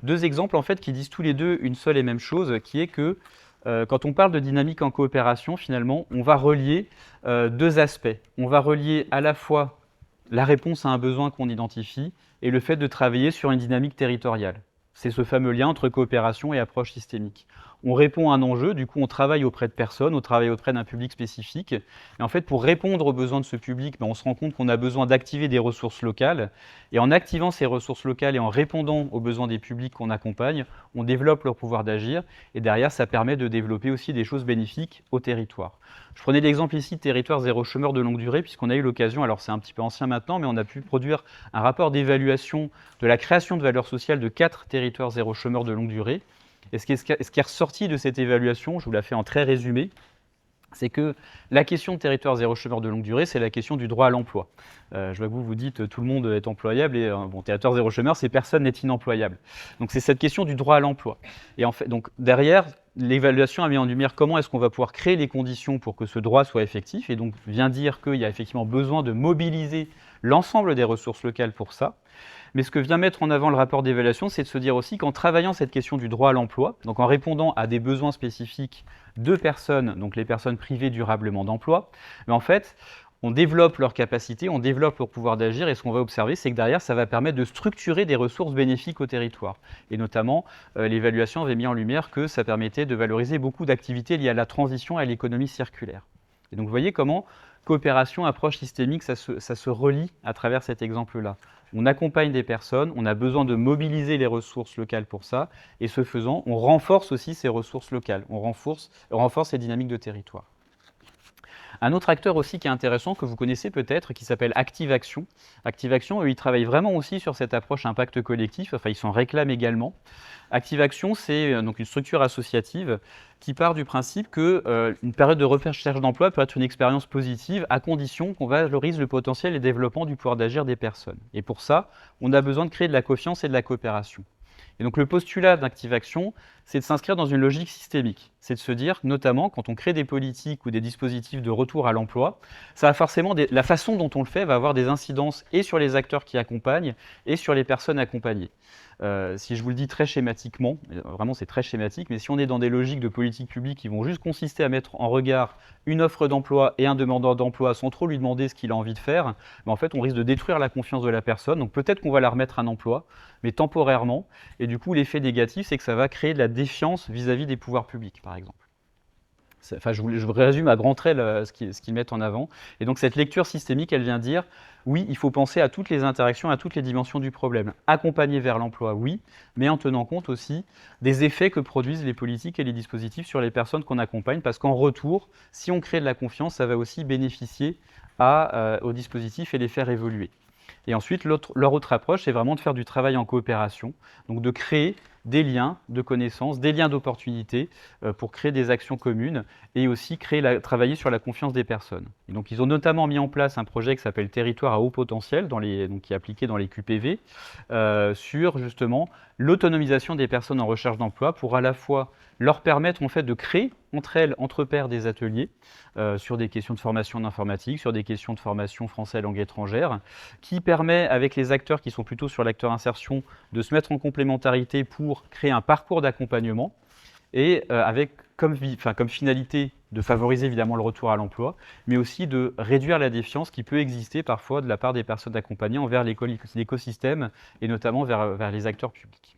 deux exemples en fait qui disent tous les deux une seule et même chose, qui est que quand on parle de dynamique en coopération, finalement, on va relier deux aspects. On va relier à la fois la réponse à un besoin qu'on identifie et le fait de travailler sur une dynamique territoriale. C'est ce fameux lien entre coopération et approche systémique. On répond à un enjeu, du coup on travaille auprès de personnes, on travaille auprès d'un public spécifique. Et en fait, pour répondre aux besoins de ce public, on se rend compte qu'on a besoin d'activer des ressources locales. Et en activant ces ressources locales et en répondant aux besoins des publics qu'on accompagne, on développe leur pouvoir d'agir. Et derrière, ça permet de développer aussi des choses bénéfiques au territoire. Je prenais l'exemple ici de territoire zéro chômeur de longue durée, puisqu'on a eu l'occasion, alors c'est un petit peu ancien maintenant, mais on a pu produire un rapport d'évaluation de la création de valeur sociale de 4 territoires zéro chômeur de longue durée. Et ce qui est ressorti de cette évaluation, je vous la fais en très résumé, c'est que la question de territoire zéro chômeur de longue durée, c'est la question du droit à l'emploi. Je vois que vous dites tout le monde est employable et territoire zéro chômeur, c'est personne n'est inemployable. Donc c'est cette question du droit à l'emploi. Et en fait, donc derrière, l'évaluation a mis en lumière comment est-ce qu'on va pouvoir créer les conditions pour que ce droit soit effectif, et donc vient dire qu'il y a effectivement besoin de mobiliser l'ensemble des ressources locales pour ça. Mais ce que vient mettre en avant le rapport d'évaluation, c'est de se dire aussi qu'en travaillant cette question du droit à l'emploi, donc en répondant à des besoins spécifiques de personnes, donc les personnes privées durablement d'emploi, mais en fait, on développe leur capacité, on développe leur pouvoir d'agir, et ce qu'on va observer, c'est que derrière, ça va permettre de structurer des ressources bénéfiques au territoire. Et notamment, l'évaluation avait mis en lumière que ça permettait de valoriser beaucoup d'activités liées à la transition et à l'économie circulaire. Et donc vous voyez comment coopération, approche systémique, ça se relie à travers cet exemple-là. On accompagne des personnes, on a besoin de mobiliser les ressources locales pour ça, et ce faisant, on renforce aussi ces ressources locales, on renforce les dynamiques de territoire. Un autre acteur aussi qui est intéressant, que vous connaissez peut-être, qui s'appelle Active Action. Active Action, eux, ils travaillent vraiment aussi sur cette approche impact collectif, enfin ils s'en réclament également. Active Action, c'est donc une structure associative qui part du principe qu'une période de recherche d'emploi peut être une expérience positive à condition qu'on valorise le potentiel et le développement du pouvoir d'agir des personnes. Et pour ça, on a besoin de créer de la confiance et de la coopération. Et donc le postulat d'Active Action, c'est de s'inscrire dans une logique systémique. C'est de se dire, notamment, quand on crée des politiques ou des dispositifs de retour à l'emploi, ça va forcément la façon dont on le fait va avoir des incidences et sur les acteurs qui accompagnent et sur les personnes accompagnées. Si je vous le dis très schématiquement, vraiment c'est très schématique, mais si on est dans des logiques de politique publique qui vont juste consister à mettre en regard une offre d'emploi et un demandeur d'emploi sans trop lui demander ce qu'il a envie de faire, en fait on risque de détruire la confiance de la personne. Donc peut-être qu'on va la remettre à un emploi, mais temporairement, et du coup l'effet négatif c'est que ça va créer de la défiance vis-à-vis des pouvoirs publics par exemple. Enfin, je vous résume à grands traits ce qu'ils mettent en avant. Et donc cette lecture systémique, elle vient dire, oui, il faut penser à toutes les interactions, à toutes les dimensions du problème. Accompagner vers l'emploi, oui, mais en tenant compte aussi des effets que produisent les politiques et les dispositifs sur les personnes qu'on accompagne, parce qu'en retour, si on crée de la confiance, ça va aussi bénéficier aux dispositifs et les faire évoluer. Et ensuite, leur autre approche, c'est vraiment de faire du travail en coopération, donc de créer des liens de connaissances, des liens d'opportunités pour créer des actions communes et aussi travailler sur la confiance des personnes. Et donc, ils ont notamment mis en place un projet qui s'appelle Territoire à haut potentiel, donc, qui est appliqué dans les QPV, sur justement l'autonomisation des personnes en recherche d'emploi pour à la fois leur permettre en fait de créer entre elles, entre pairs, des ateliers sur des questions de formation d'informatique, sur des questions de formation français langue étrangère, qui permet avec les acteurs qui sont plutôt sur l'acteur insertion de se mettre en complémentarité pour créer un parcours d'accompagnement et avec comme finalité de favoriser évidemment le retour à l'emploi, mais aussi de réduire la défiance qui peut exister parfois de la part des personnes accompagnées envers l'écosystème et notamment vers les acteurs publics.